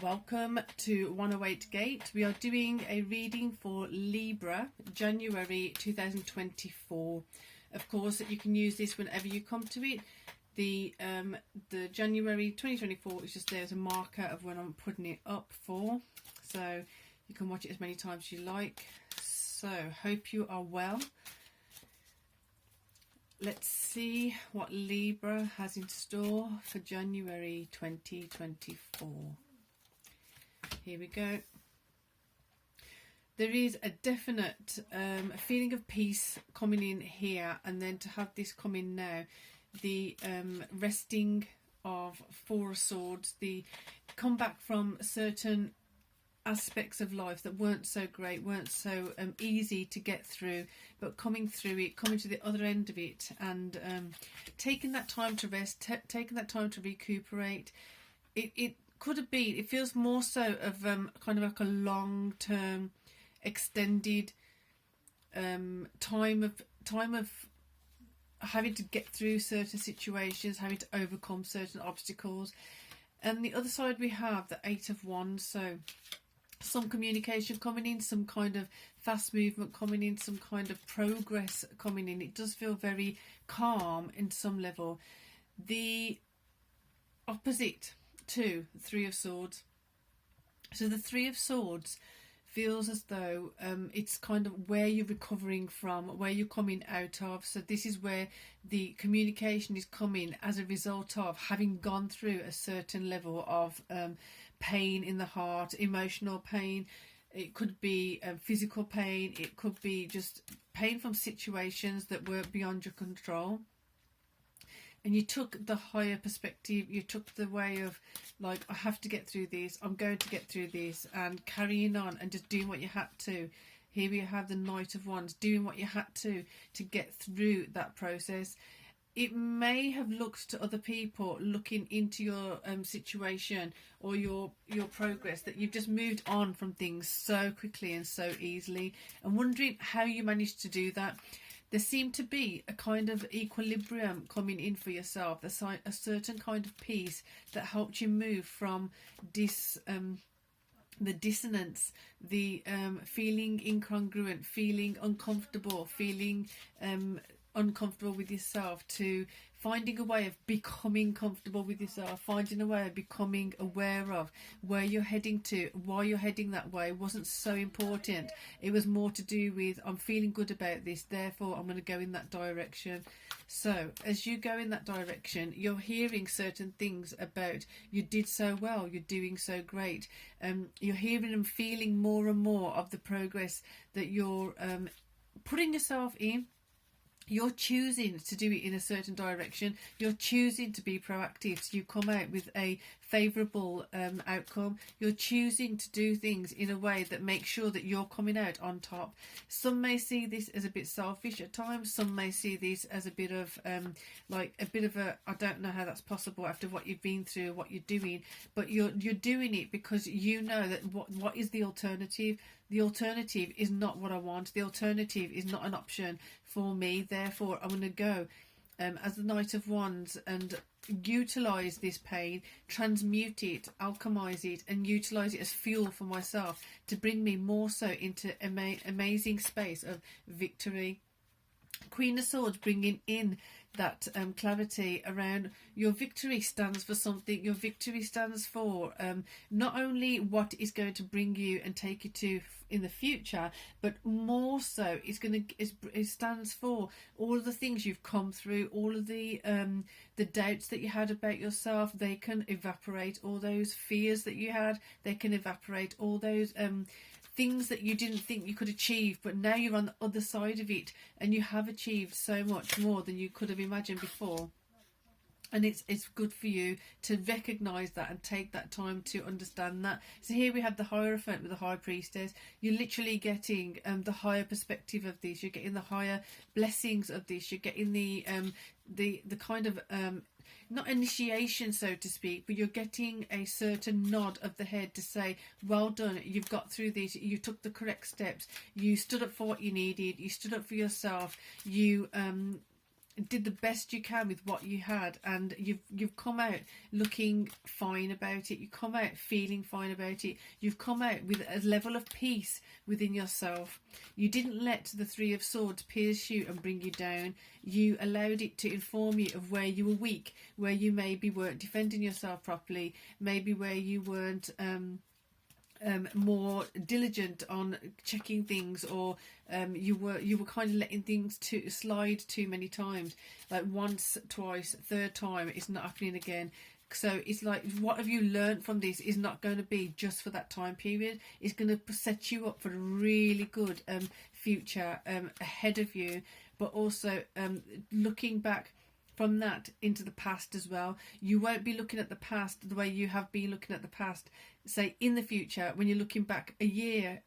Welcome to 108 Gate. We are doing a reading for Libra, January 2024. Of course, you can use this whenever you come to it. The January 2024 is just there as a marker of when I'm putting it up for. So you can watch it as many times as you like. So, hope you are well. Let's see what Libra has in store for January 2024. Here we go. There is a definite feeling of peace coming in here, and then to have this come in now, the resting of Four of Swords, the comeback from certain aspects of life that weren't so great, weren't so easy to get through, but coming through it, coming to the other end of it, and taking that time to rest, taking that time to recuperate. It could have been, it feels more so of kind of like a long-term extended time of having to get through certain situations, having to overcome certain obstacles. And the other side we have the Eight of Wands, so some communication coming in, some kind of fast movement coming in, some kind of progress coming in. It does feel very calm in some level. The opposite to the Three of Swords. So the Three of Swords feels as though it's kind of where you're recovering from, where you're coming out of. So this is where the communication is coming as a result of having gone through a certain level of pain in the heart, emotional pain. It could be physical pain. It could be just pain from situations that were beyond your control. And you took the higher perspective, you took the way of, like, I have to get through this, I'm going to get through this, and carrying on and just doing what you had to. Here we have the Knight of Wands, doing what you had to get through that process. It may have looked to other people looking into your situation or your progress, that you've just moved on from things so quickly and so easily, and wondering how you managed to do that. There seemed to be a kind of equilibrium coming in for yourself, a certain kind of peace that helped you move from the dissonance, the feeling incongruent, feeling uncomfortable, feeling uncomfortable with yourself, to finding a way of becoming comfortable with yourself, finding a way of becoming aware of where you're heading to, why you're heading that way wasn't so important. It was more to do with, I'm feeling good about this, therefore I'm going to go in that direction. So as you go in that direction, you're hearing certain things about, you did so well, you're doing so great. You're hearing and feeling more and more of the progress that you're putting yourself in. You're choosing to do it in a certain direction. You're choosing to be proactive, so you come out with a favourable outcome. You're choosing to do things in a way that makes sure that you're coming out on top. Some may see this as a bit selfish at times. Some may see this as a bit of I don't know how that's possible after what you've been through, what you're doing, but you're doing it because you know that what is the alternative. The alternative is not what I want. The alternative is not an option for me. Therefore, I'm going to go as the Knight of Wands and utilise this pain, transmute it, alchemize it, and utilise it as fuel for myself to bring me more so into amazing space of victory. Queen of Swords bringing in that clarity around your victory stands for something. Your victory stands for not only what is going to bring you and take you to in the future, but more so it stands for all of the things you've come through, all of the doubts that you had about yourself. They can evaporate. All those fears that you had, they can evaporate. All those things that you didn't think you could achieve, but now you're on the other side of it and you have achieved so much more than you could have imagined before. And it's good for you to recognise that and take that time to understand that. So here we have the Hierophant with the High Priestess. You're literally getting the higher perspective of this. You're getting the higher blessings of this. You're getting the kind of not initiation, so to speak, but you're getting a certain nod of the head to say, well done, you've got through this, you took the correct steps, you stood up for what you needed, you stood up for yourself, you did the best you can with what you had, and you've come out looking fine about it. You come out feeling fine about it. You've come out with a level of peace within yourself. You didn't let the Three of Swords pierce you and bring you down. You allowed it to inform you of where you were weak, where you maybe weren't defending yourself properly, maybe where you weren't more diligent on checking things, or you were kind of letting things to slide too many times, like once, twice, third time it's not happening again. So it's like, what have you learned from this is not going to be just for that time period. It's going to set you up for a really good future ahead of you, but also looking back from that into the past as well. You won't be looking at the past the way you have been looking at the past, say in the future, when you're looking back a year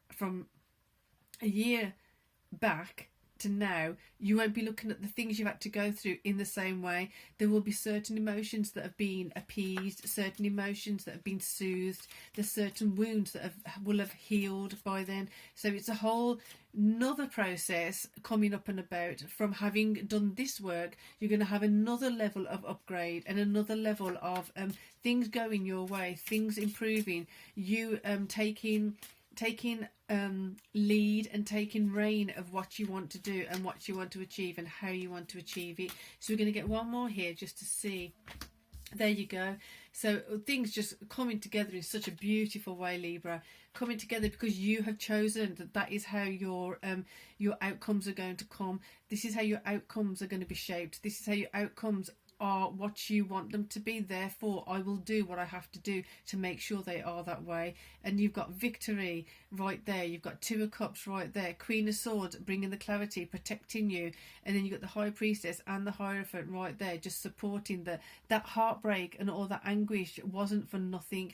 back to now. You won't be looking at the things you've had to go through in the same way. There will be certain emotions that have been appeased, certain emotions that have been soothed, there's certain wounds that will have healed by then. So it's a whole another process coming up and about. From having done this work, you're going to have another level of upgrade and another level of things going your way, things improving, you taking lead and taking reign of what you want to do and what you want to achieve and how you want to achieve it. So we're going to get one more here just to see. There you go. So things just coming together in such a beautiful way, Libra, coming together because you have chosen that is how your outcomes are going to come. This is how your outcomes are going to be shaped. This is how your outcomes are what you want them to be. Therefore I will do what I have to do to make sure they are that way. And you've got victory right there, you've got Two of Cups right there, Queen of Swords bringing the clarity, protecting you, and then you've got the High Priestess and the Hierophant right there just supporting that heartbreak and all that anguish wasn't for nothing.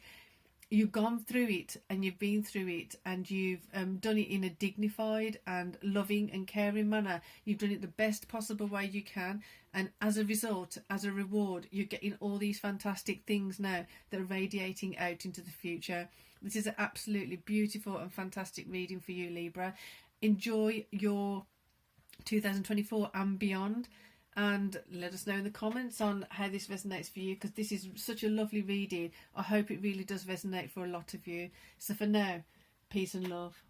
You've gone through it and you've been through it, and you've done it in a dignified and loving and caring manner. You've done it the best possible way you can, and as a result, as a reward, you're getting all these fantastic things now that are radiating out into the future. This is an absolutely beautiful and fantastic reading for you, Libra. Enjoy your 2024 and beyond, and let us know in the comments on how this resonates for you, because this is such a lovely reading. I hope it really does resonate for a lot of you. So for now, peace and love.